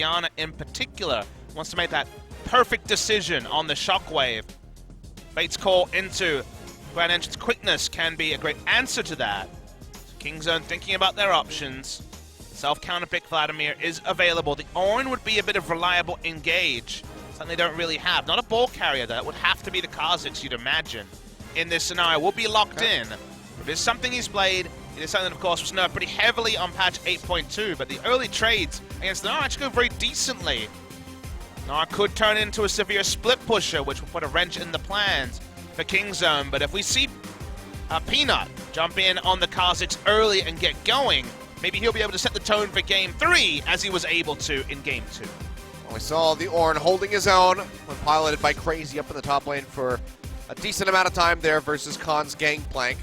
Orianna in particular wants to make that perfect decision on the Shockwave. Fate's call into Grand Entrance quickness can be a great answer to that. So Kingzone thinking about their options. Self-counter pick Vladimir is available. The Orin would be a bit of reliable engage, something they don't really have. Not a ball carrier, though. It would have to be the Kha'Zix, you'd imagine. In this scenario, will be locked in. If it's something he's played, it is something that, of course, was nerfed pretty heavily on patch 8.2, but the early trades against the Nara actually go very decently. Nara could turn into a severe split pusher, which will put a wrench in the plans for Kingzone, but if we see Peanut jump in on the Kha'Zix early and get going, maybe he'll be able to set the tone for Game 3 as he was able to in Game 2. Well, we saw the Ornn holding his own when piloted by Crazy up in the top lane for a decent amount of time there versus Khan's Gangplank.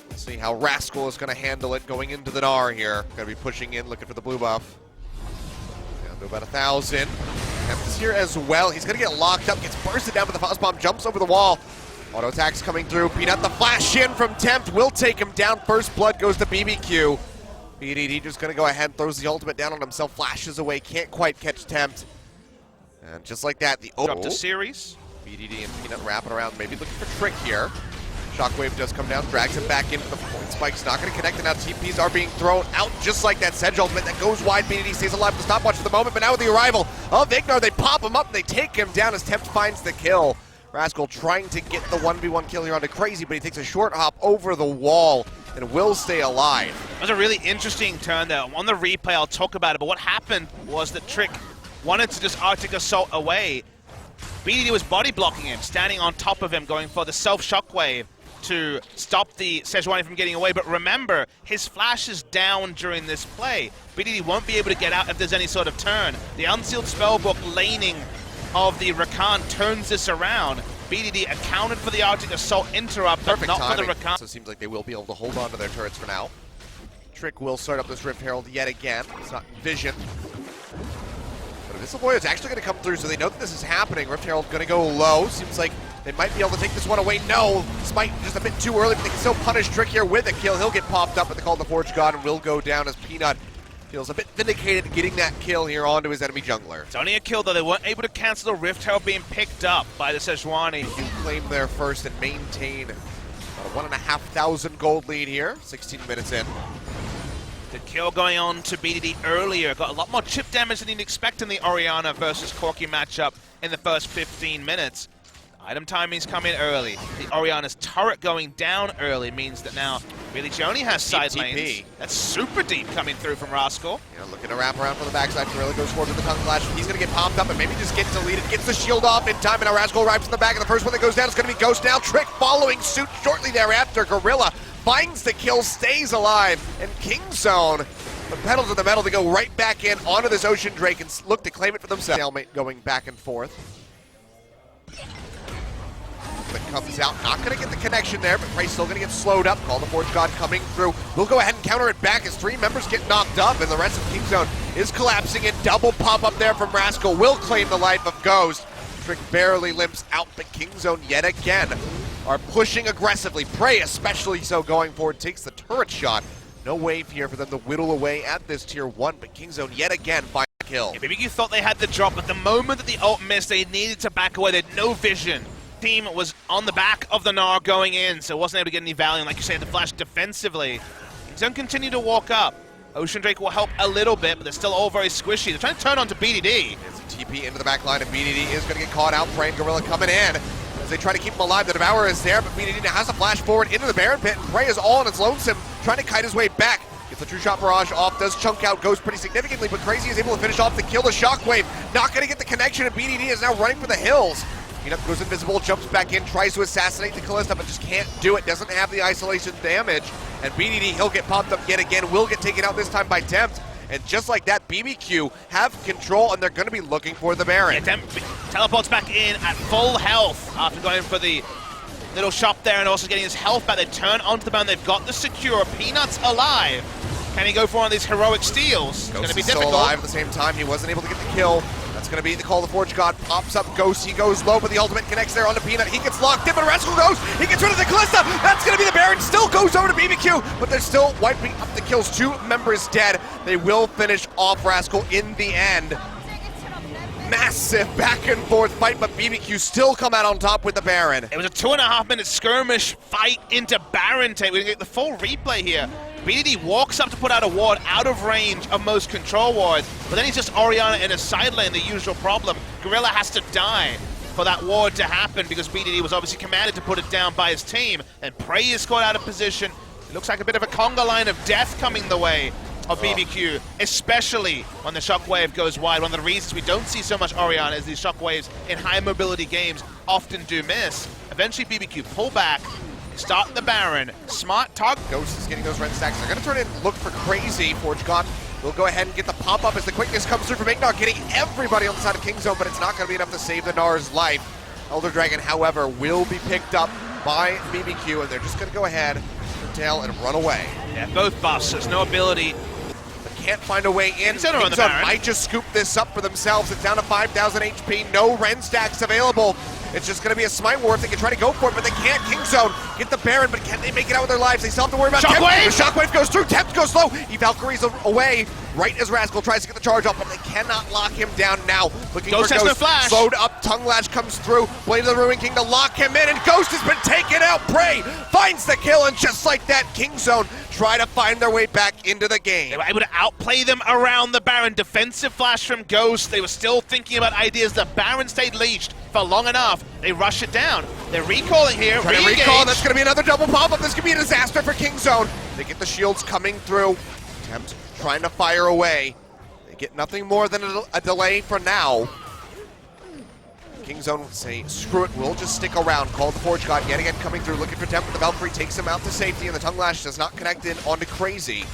Let's see how Rascal is going to handle it going into the Gnar here. Going to be pushing in, looking for the blue buff. Down to about 1,000. Tempt is here as well. He's going to get locked up, gets bursted down with the Fuzz Bomb, jumps over the wall. Auto attacks coming through. Peanut, the flash in from Tempt will take him down. First blood goes to BBQ. BDD just going to go ahead, throws the ultimate down on himself, flashes away, can't quite catch Tempt. And just like that, the Drop to series. BDD and Peanut wrapping around, maybe looking for Trick here. Shockwave does come down, drags him back into the point. Spike's not going to connect, and now TPs are being thrown out just like that Sedge ultimate that goes wide. BDD stays alive with the stopwatch for the moment, but now with the arrival of Ignar, they pop him up and they take him down as Tempt finds the kill. Rascal trying to get the 1v1 kill here onto Crazy, but he takes a short hop over the wall and will stay alive. That was a really interesting turn there. On the replay, I'll talk about it, but what happened was that Trick wanted to just Arctic Assault away. BDD was body blocking him, standing on top of him, going for the self-shockwave to stop the Sejuani from getting away. But remember, his flash is down during this play. BDD won't be able to get out if there's any sort of turn. The unsealed spellbook laning of the Rakan turns this around. BDD accounted for the Arctic Assault interrupt, but not for the Rakan. So it seems like they will be able to hold on to their turrets for now. Trick will start up this Rift Herald yet again. It's not in vision. But Abyssal Void is actually going to come through, so they know that this is happening. Rift Herald going to go low. Seems like they might be able to take this one away. No, Smite just a bit too early, but they can still punish Trick here with a kill. He'll get popped up, but the Call of the Forge God and will go down as Peanut feels a bit vindicated getting that kill here onto his enemy jungler. It's only a kill, though. They weren't able to cancel the Rift Herald being picked up by the Sejuani. You claim there first and maintain a 1,500 gold lead here, 16 minutes in. The kill going on to BDD earlier. Got a lot more chip damage than you'd expect in the Orianna versus Corki matchup in the first 15 minutes. Item timings come in early. The Orianna's turret going down early means that now really she only has side lanes. That's super deep coming through from Rascal. Yeah, looking to wrap around from the backside. Gorilla goes forward with the tongue clash. He's going to get popped up and maybe just get deleted. Gets the shield off in time, and now Rascal arrives in the back. And the first one that goes down is going to be Ghost now. Trick following suit shortly thereafter. Gorilla finds the kill, stays alive, and Kingzone, the pedal to the metal to go right back in onto this Ocean Drake and look to claim it for themselves. Stalemate going back and forth. That comes out, not going to get the connection there, but Prey's still going to get slowed up. Call the Forge God coming through. We'll go ahead and counter it back as 3 members get knocked up, and the rest of Kingzone is collapsing in. Double pop up there from Rascal will claim the life of Ghost. Trick barely limps out, but Kingzone yet again are pushing aggressively. Prey especially so going forward, takes the turret shot. No wave here for them to whittle away at this tier 1, but Kingzone yet again finds a kill. Yeah, BBQ thought they had the drop, but the moment that the ult missed, they needed to back away. They had no vision. Team was on the back of the Gnar going in, so wasn't able to get any value, and like you say, the flash defensively. Kingzone continue to walk up. Ocean Drake will help a little bit, but they're still all very squishy. They're trying to turn on to BDD. There's a TP into the back line, and BDD is going to get caught out. Prey and Gorilla coming in as they try to keep him alive. The Devourer is there, but BDD now has a flash forward into the Baron Pit, and Prey is all on his lonesome, trying to kite his way back. Gets the True Shot Barrage off, does chunk out Ghost pretty significantly, but Crazy is able to finish off the kill. The Shockwave not going to get the connection, and BDD is now running for the hills. Peanut goes invisible, jumps back in, tries to assassinate the Kalista, but just can't do it. Doesn't have the isolation damage. And BDD, he'll get popped up yet again. Will get taken out this time by Tempt. And just like that, BBQ have control, and they're going to be looking for the Baron. Yeah, Tempt teleports back in at full health after going for the little shop there and also getting his health back. They turn onto the Baron. They've got the secure. Peanut's alive. Can he go for one of these heroic steals? It's going to be difficult. Still alive at the same time. He wasn't able to get the kill. That's going to be the Call of the Forge God. Pops up Ghost. He goes low, but the ultimate connects there onto Peanut. He gets locked in, but Rascal goes. He gets rid of the Kalista. That's going to be the Baron. Still goes over to BBQ, but they're still wiping up the kills. 2 members dead. They will finish off Rascal in the end. massive back and forth fight, but BBQ still come out on top with the Baron. It was a 2.5-minute skirmish fight into Baron take. We can get the full replay here. BDD walks up to put out a ward out of range of most control wards, but then he's just Orianna in a side lane, the usual problem. Gorilla has to die for that ward to happen because BDD was obviously commanded to put it down by his team, and Prey is caught out of position. It looks like a bit of a conga line of death coming the way of BBQ, especially when the shockwave goes wide. One of the reasons we don't see so much Orianna is these shockwaves in high mobility games often do miss. Eventually BBQ pull back, start the Baron, smart target. Ghost is getting those red stacks. They're gonna turn in, look for Crazy. Forge God will go ahead and get the pop-up as the quickness comes through from Ignar, getting everybody on the side of Kingzone, but it's not gonna be enough to save the Nar's life. Elder Dragon, however, will be picked up by BBQ, and they're just gonna go ahead, tail, and run away. Yeah, both buffs, there's no ability. Can't find a way in. Kingzone might just scoop this up for themselves. It's down to 5,000 HP, no Ren stacks available. It's just going to be a smite war if they can try to go for it, but they can't. Kingzone get the Baron, but can they make it out with their lives? They still have to worry about Shockwave! The Shockwave goes through, Tempt goes low. He Valkyries away right as Rascal tries to get the charge off, but they cannot lock him down now. Looking Ghost for has Ghost. no flash. Slowed up, Tongue Lash comes through. Blade of the Ruin King to lock him in, and Ghost has been taken out. Prey finds the kill, and just like that, Kingzone try to find their way back into the game. They were able to outplay them around the Baron. Defensive flash from Ghost. They were still thinking about ideas. The Baron stayed leashed for long enough. They rush it down. They're recalling here. Trying to recall. That's going to be another double pop-up. This could be a disaster for Kingzone. They get the shields coming through. Tempt trying to fire away. They get nothing more than a delay for now. Kingzone would say, screw it, we'll just stick around. Call the Forge God yet again coming through, looking for Tempt, but the Valkyrie takes him out to safety, and the Tongue Lash does not connect in onto Crazy.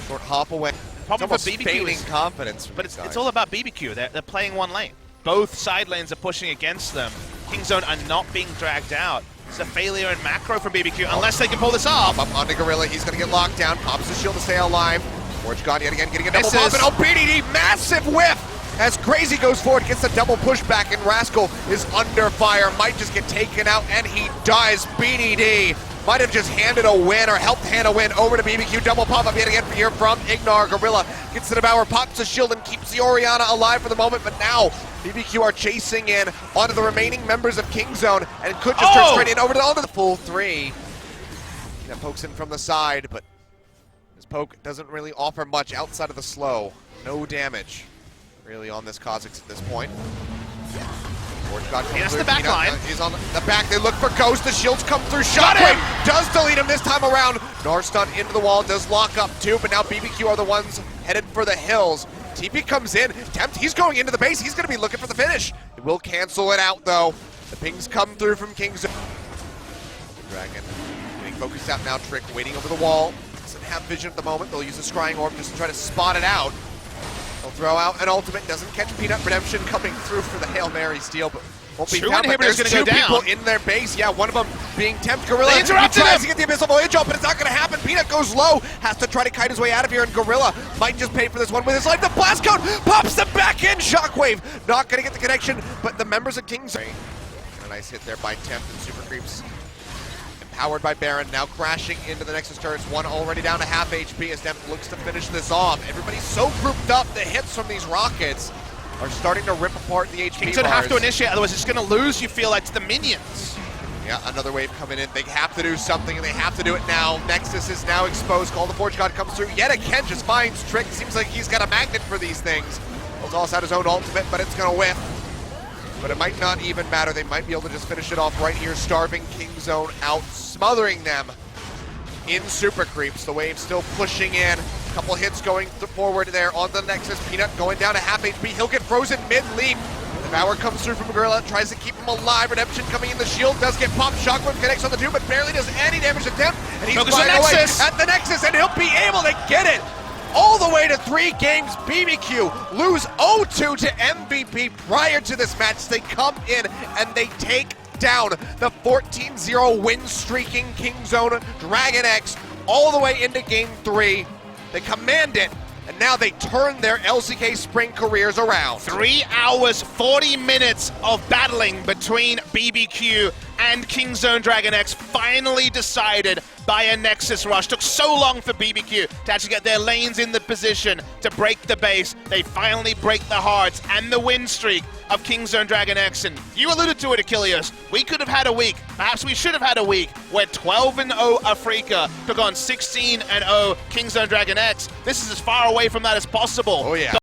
Short hop away. Problem for BBQ is confidence, but it's all about BBQ. They're playing one lane. Both side lanes are pushing against them. Kingzone are not being dragged out. It's a failure in macro from BBQ, unless they can pull this off. Up onto Gorilla, he's going to get locked down. Pops the shield to stay alive. Forge God yet again getting a double pop, and oh, BDD, massive whiff! As Crazy goes forward, gets the double pushback, and Rascal is under fire. Might just get taken out, and he does. BDD might have just handed a win, or helped hand a win over to BBQ. Double pop-up yet again here from Ignar. Gorilla gets to the Devour, pops the shield, and keeps the Orianna alive for the moment, but now BBQ are chasing in onto the remaining members of Kingzone, and could just turn straight in onto the full three. That pokes in from the side, but his poke doesn't really offer much outside of the slow. No damage really on this Kha'Zix at this point. Forge God comes through. The back line. He's on the back. They look for Ghost. The shields come through. Shockwave does delete him this time around. Narstun into the wall. Does lock up too, but now BBQ are the ones headed for the hills. TP comes in. Tempt, he's going into the base. He's going to be looking for the finish. It will cancel it out, though. The pings come through from Kingzone. Dragon getting focused out now. Trick waiting over the wall. Doesn't have vision at the moment. They'll use the Scrying Orb just to try to spot it out. They'll throw out an ultimate, doesn't catch Peanut. Redemption coming through for the Hail Mary steal, but won't be found. But there's two people in their base. Yeah, one of them being Tempt. Gorilla tries to get the Abyssal Voyage off, but it's not going to happen. Peanut goes low, has to try to kite his way out of here, and Gorilla might just pay for this one with his life. The blast cone pops them back in. Shockwave not going to get the connection, but the members of Kingzone. A nice hit there by Tempt, and Super Creeps empowered by Baron, now crashing into the Nexus turrets. One already down to half HP as Tempt looks to finish this off. Everybody's so grouped up, the hits from these rockets are starting to rip apart the HP bars. Have to initiate, otherwise it's going to lose, you feel like, to the minions. Yeah, another wave coming in. They have to do something, and they have to do it now. Nexus is now exposed. Call the Forge God comes through yet again, just finds Trick. Seems like he's got a magnet for these things. He'll toss out his own ultimate, but it's going to whiff. But it might not even matter. They might be able to just finish it off right here, starving Kingzone out, smothering them in Super Creeps. The wave still pushing in. A couple hits going forward there on the Nexus. Peanut going down to half HP. He'll get frozen mid-leap. The power comes through from Gorilla, tries to keep him alive. Redemption coming in. The shield does get popped. Shockwave connects on the two, but barely does any damage to Tempt. And he's flying away at the Nexus, and he'll be able to get it. All the way to 3 games. BBQ lose 0-2 to MVP prior to this match. They come in and they take down the 14-0 win-streaking Kingzone Dragon X all the way into Game 3. They command it, and now they turn their LCK spring careers around. 3 hours, 40 minutes of battling between BBQ and Kingzone Dragon X finally decided by a Nexus rush. Took so long for BBQ to actually get their lanes in the position to break the base. They finally break the hearts and the win streak of Kingzone Dragon X. And you alluded to it, Achilles. We could have had a week, perhaps we should have had a week, where 12-0 Afrika took on 16-0 Kingzone Dragon X. This is as far away from that as possible. Oh, yeah.